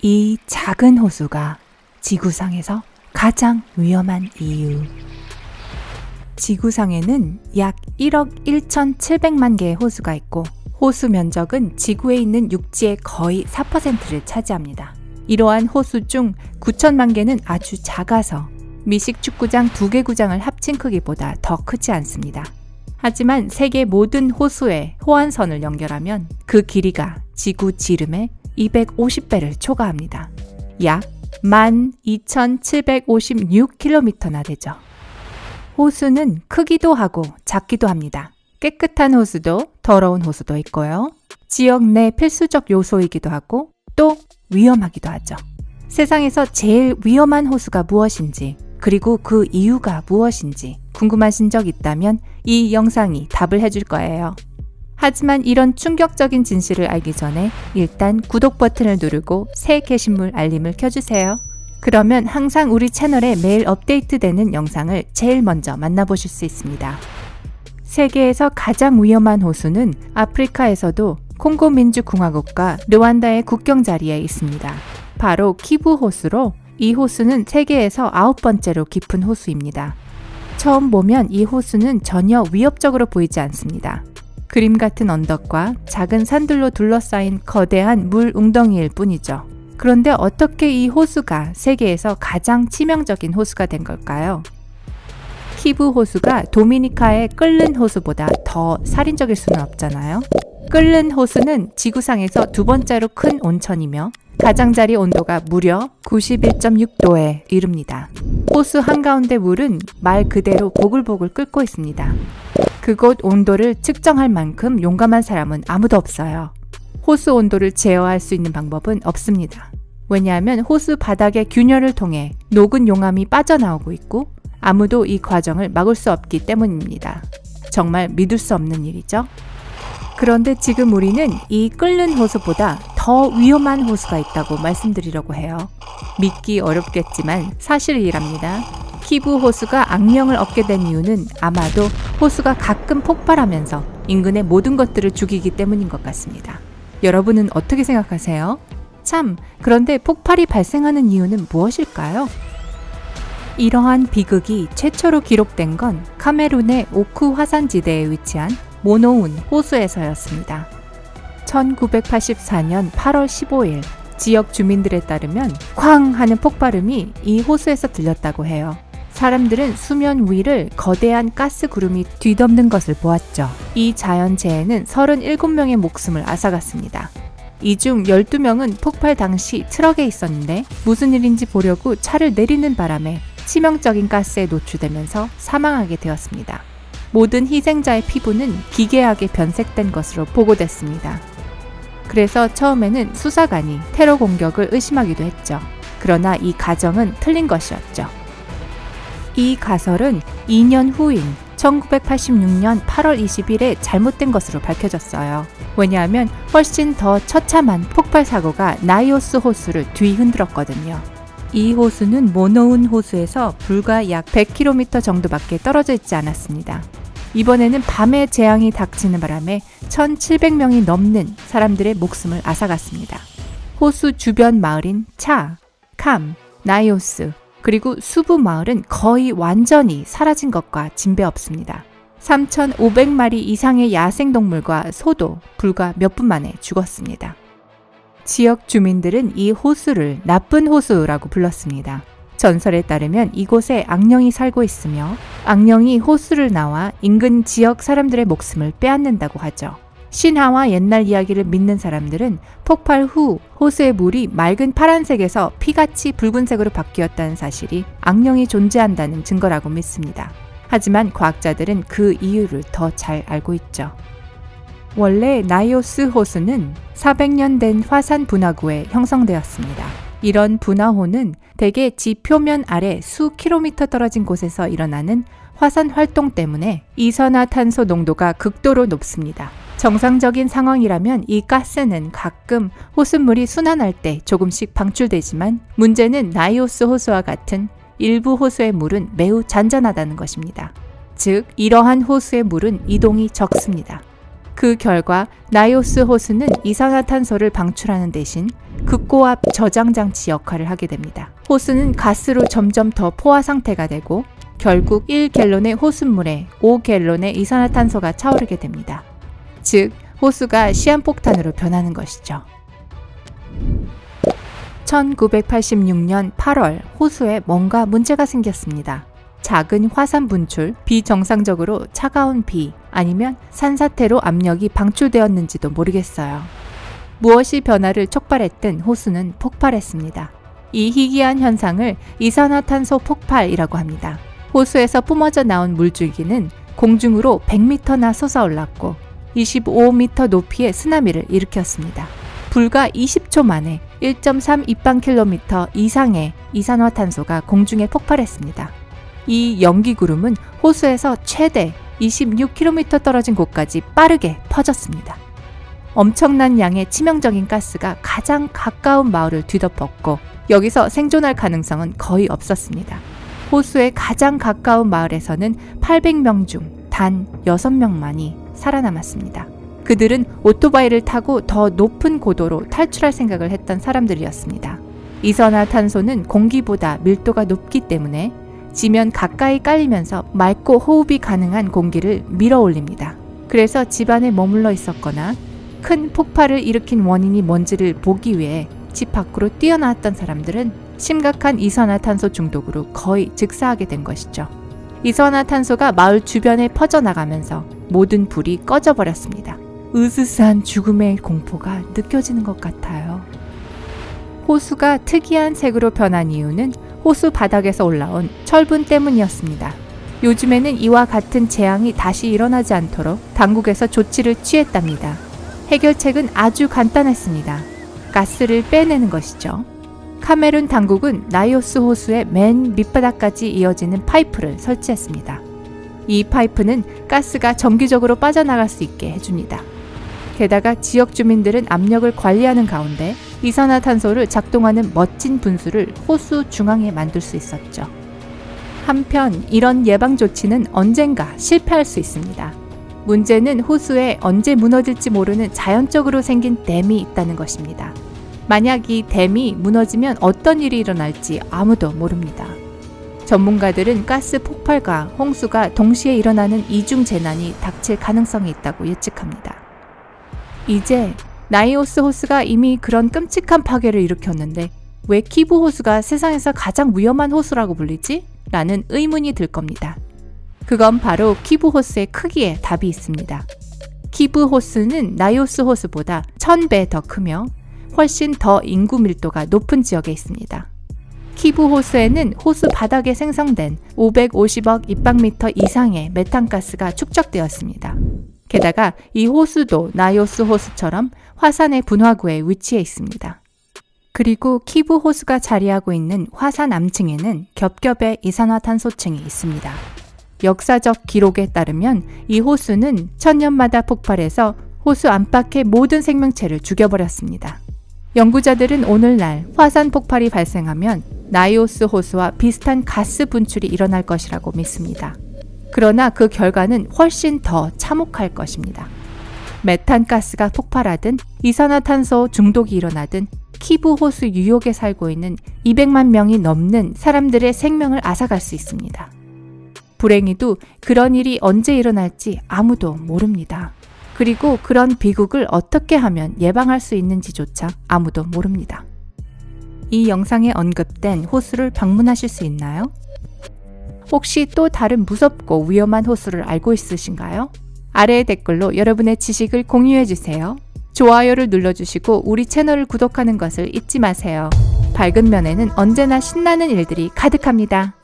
이 작은 호수가 지구상에서 가장 위험한 이유. 지구상에는 약 1억 1,700만 개의 호수가 있고 호수 면적은 지구에 있는 육지의 거의 4%를 차지합니다. 이러한 호수 중 9천만 개는 아주 작아서 미식 축구장 2개 구장을 합친 크기보다 더 크지 않습니다. 하지만 세계 모든 호수에 호환선을 연결하면 그 길이가 지구 지름의 250배를 초과합니다. 약 12,756km나 되죠. 호수는 크기도 하고 작기도 합니다. 깨끗한 호수도 더러운 호수도 있고요. 지역 내 필수적 요소이기도 하고 또 위험하기도 하죠. 세상에서 제일 위험한 호수가 무엇인지 그리고 그 이유가 무엇인지 궁금하신 적 있다면 이 영상이 답을 해줄 거예요. 하지만 이런 충격적인 진실을 알기 전에 일단 구독 버튼을 누르고 새 게시물 알림을 켜주세요. 그러면 항상 우리 채널에 매일 업데이트되는 영상을 제일 먼저 만나보실 수 있습니다. 세계에서 가장 위험한 호수는 아프리카에서도 콩고 민주공화국과 르완다의 국경 자리에 있습니다. 바로 키부 호수로 이 호수는 세계에서 9번째로 깊은 호수입니다. 처음 보면 이 호수는 전혀 위협적으로 보이지 않습니다. 그림 같은 언덕과 작은 산들로 둘러싸인 거대한 물 웅덩이일 뿐이죠. 그런데 어떻게 이 호수가 세계에서 가장 치명적인 호수가 된 걸까요? 키부 호수가 도미니카의 끓는 호수보다 더 살인적일 수는 없잖아요. 끓는 호수는 지구상에서 2번째로 큰 온천이며 가장자리 온도가 무려 91.6도에 이릅니다. 호수 한가운데 물은 말 그대로 보글보글 끓고 있습니다. 그곳 온도를 측정할 만큼 용감한 사람은 아무도 없어요. 호수 온도를 제어할 수 있는 방법은 없습니다. 왜냐하면 호수 바닥의 균열을 통해 녹은 용암이 빠져나오고 있고 아무도 이 과정을 막을 수 없기 때문입니다. 정말 믿을 수 없는 일이죠. 그런데 지금 우리는 이 끓는 호수보다 더 위험한 호수가 있다고 말씀드리려고 해요. 믿기 어렵겠지만 사실이랍니다. 키부 호수가 악명을 얻게 된 이유는 아마도 호수가 가끔 폭발하면서 인근의 모든 것들을 죽이기 때문인 것 같습니다. 여러분은 어떻게 생각하세요? 참, 그런데 폭발이 발생하는 이유는 무엇일까요? 이러한 비극이 최초로 기록된 건 카메룬의 오크 화산지대에 위치한 모노운 호수에서였습니다. 1984년 8월 15일 지역 주민들에 따르면 쾅 하는 폭발음이 이 호수에서 들렸다고 해요. 사람들은 수면 위를 거대한 가스 구름이 뒤덮는 것을 보았죠. 이 자연재해는 37명의 목숨을 앗아갔습니다. 이 중 12명은 폭발 당시 트럭에 있었는데 무슨 일인지 보려고 차를 내리는 바람에 치명적인 가스에 노출되면서 사망하게 되었습니다. 모든 희생자의 피부는 기괴하게 변색된 것으로 보고됐습니다. 그래서 처음에는 수사관이 테러 공격을 의심하기도 했죠. 그러나 이 가정은 틀린 것이었죠. 이 가설은 2년 후인 1986년 8월 20일에 잘못된 것으로 밝혀졌어요. 왜냐하면 훨씬 더 처참한 폭발 사고가 나이오스 호수를 뒤흔들었거든요. 이 호수는 모노운 호수에서 불과 약 100km 정도밖에 떨어져 있지 않았습니다. 이번에는 밤에 재앙이 닥치는 바람에 1,700명이 넘는 사람들의 목숨을 앗아갔습니다. 호수 주변 마을인 차, 캄, 나이오스, 그리고 수부 마을은 거의 완전히 사라진 것과 진배 없습니다. 3,500마리 이상의 야생동물과 소도 불과 몇 분 만에 죽었습니다. 지역 주민들은 이 호수를 나쁜 호수라고 불렀습니다. 전설에 따르면 이곳에 악령이 살고 있으며 악령이 호수를 나와 인근 지역 사람들의 목숨을 빼앗는다고 하죠. 신화와 옛날 이야기를 믿는 사람들은 폭발 후 호수의 물이 맑은 파란색에서 피같이 붉은색으로 바뀌었다는 사실이 악령이 존재한다는 증거라고 믿습니다. 하지만 과학자들은 그 이유를 더 잘 알고 있죠. 원래 나이오스 호수는 400년 된 화산 분화구에 형성되었습니다. 이런 분화호는 대개 지 표면 아래 수 킬로미터 떨어진 곳에서 일어나는 화산 활동 때문에 이산화탄소 농도가 극도로 높습니다. 정상적인 상황이라면 이 가스는 가끔 호수물이 순환할 때 조금씩 방출되지만 문제는 나이오스 호수와 같은 일부 호수의 물은 매우 잔잔하다는 것입니다. 즉, 이러한 호수의 물은 이동이 적습니다. 그 결과 나이오스 호수는 이산화탄소를 방출하는 대신 극고압 저장 장치 역할을 하게 됩니다. 호수는 가스로 점점 더 포화 상태가 되고 결국 1갤론의 호수물에 5갤론의 이산화탄소가 차오르게 됩니다. 즉, 호수가 시한폭탄으로 변하는 것이죠. 1986년 8월 호수에 뭔가 문제가 생겼습니다. 작은 화산 분출, 비정상적으로 차가운 비, 아니면 산사태로 압력이 방출되었는지도 모르겠어요. 무엇이 변화를 촉발했든 호수는 폭발했습니다. 이 희귀한 현상을 이산화탄소 폭발이라고 합니다. 호수에서 뿜어져 나온 물줄기는 공중으로 100m나 솟아올랐고 25m 높이의 쓰나미를 일으켰습니다. 불과 20초 만에 1.3 입방킬로미터 이상의 이산화탄소가 공중에 폭발했습니다. 이 연기구름은 호수에서 최대 26km 떨어진 곳까지 빠르게 퍼졌습니다. 엄청난 양의 치명적인 가스가 가장 가까운 마을을 뒤덮었고 여기서 생존할 가능성은 거의 없었습니다. 호수의 가장 가까운 마을에서는 800명 중 단 6명만이 살아남았습니다. 그들은 오토바이를 타고 더 높은 고도로 탈출할 생각을 했던 사람들이었습니다. 이산화탄소는 공기보다 밀도가 높기 때문에 지면 가까이 깔리면서 맑고 호흡이 가능한 공기를 밀어 올립니다. 그래서 집 안에 머물러 있었거나 큰 폭발을 일으킨 원인이 뭔지를 보기 위해 집 밖으로 뛰어나왔던 사람들은 심각한 이산화탄소 중독으로 거의 즉사하게 된 것이죠. 이산화탄소가 마을 주변에 퍼져나가면서 모든 불이 꺼져버렸습니다. 으스스한 죽음의 공포가 느껴지는 것 같아요. 호수가 특이한 색으로 변한 이유는 호수 바닥에서 올라온 철분 때문이었습니다. 요즘에는 이와 같은 재앙이 다시 일어나지 않도록 당국에서 조치를 취했답니다. 해결책은 아주 간단했습니다. 가스를 빼내는 것이죠. 카메룬 당국은 나이오스 호수의 맨 밑바닥까지 이어지는 파이프를 설치했습니다. 이 파이프는 가스가 정기적으로 빠져나갈 수 있게 해줍니다. 게다가 지역 주민들은 압력을 관리하는 가운데 이산화탄소를 작동하는 멋진 분수를 호수 중앙에 만들 수 있었죠. 한편 이런 예방 조치는 언젠가 실패할 수 있습니다. 문제는 호수에 언제 무너질지 모르는 자연적으로 생긴 댐이 있다는 것입니다. 만약 이 댐이 무너지면 어떤 일이 일어날지 아무도 모릅니다. 전문가들은 가스 폭발과 홍수가 동시에 일어나는 이중 재난이 닥칠 가능성이 있다고 예측합니다. 이제 나이오스 호수가 이미 그런 끔찍한 파괴를 일으켰는데 왜 키부 호수가 세상에서 가장 위험한 호수라고 불리지? 라는 의문이 들 겁니다. 그건 바로 키부 호수의 크기에 답이 있습니다. 키부 호수는 나이오스 호수보다 1000배 더 크며 훨씬 더 인구 밀도가 높은 지역에 있습니다. 키부 호수에는 호수 바닥에 생성된 550억 입방미터 이상의 메탄가스가 축적되었습니다. 게다가 이 호수도 나이오스 호수처럼 화산의 분화구에 위치해 있습니다. 그리고 키부 호수가 자리하고 있는 화산 암층에는 겹겹의 이산화탄소층이 있습니다. 역사적 기록에 따르면 이 호수는 1000년마다 폭발해서 호수 안팎의 모든 생명체를 죽여버렸습니다. 연구자들은 오늘날 화산 폭발이 발생하면 나이오스 호수와 비슷한 가스 분출이 일어날 것이라고 믿습니다. 그러나 그 결과는 훨씬 더 참혹할 것입니다. 메탄가스가 폭발하든 이산화탄소 중독이 일어나든 키부 호수 유역에 살고 있는 200만 명이 넘는 사람들의 생명을 앗아갈 수 있습니다. 불행히도 그런 일이 언제 일어날지 아무도 모릅니다. 그리고 그런 비극을 어떻게 하면 예방할 수 있는지조차 아무도 모릅니다. 이 영상에 언급된 호수를 방문하실 수 있나요? 혹시 또 다른 무섭고 위험한 호수를 알고 있으신가요? 아래의 댓글로 여러분의 지식을 공유해주세요. 좋아요를 눌러주시고 우리 채널을 구독하는 것을 잊지 마세요. 밝은 면에는 언제나 신나는 일들이 가득합니다.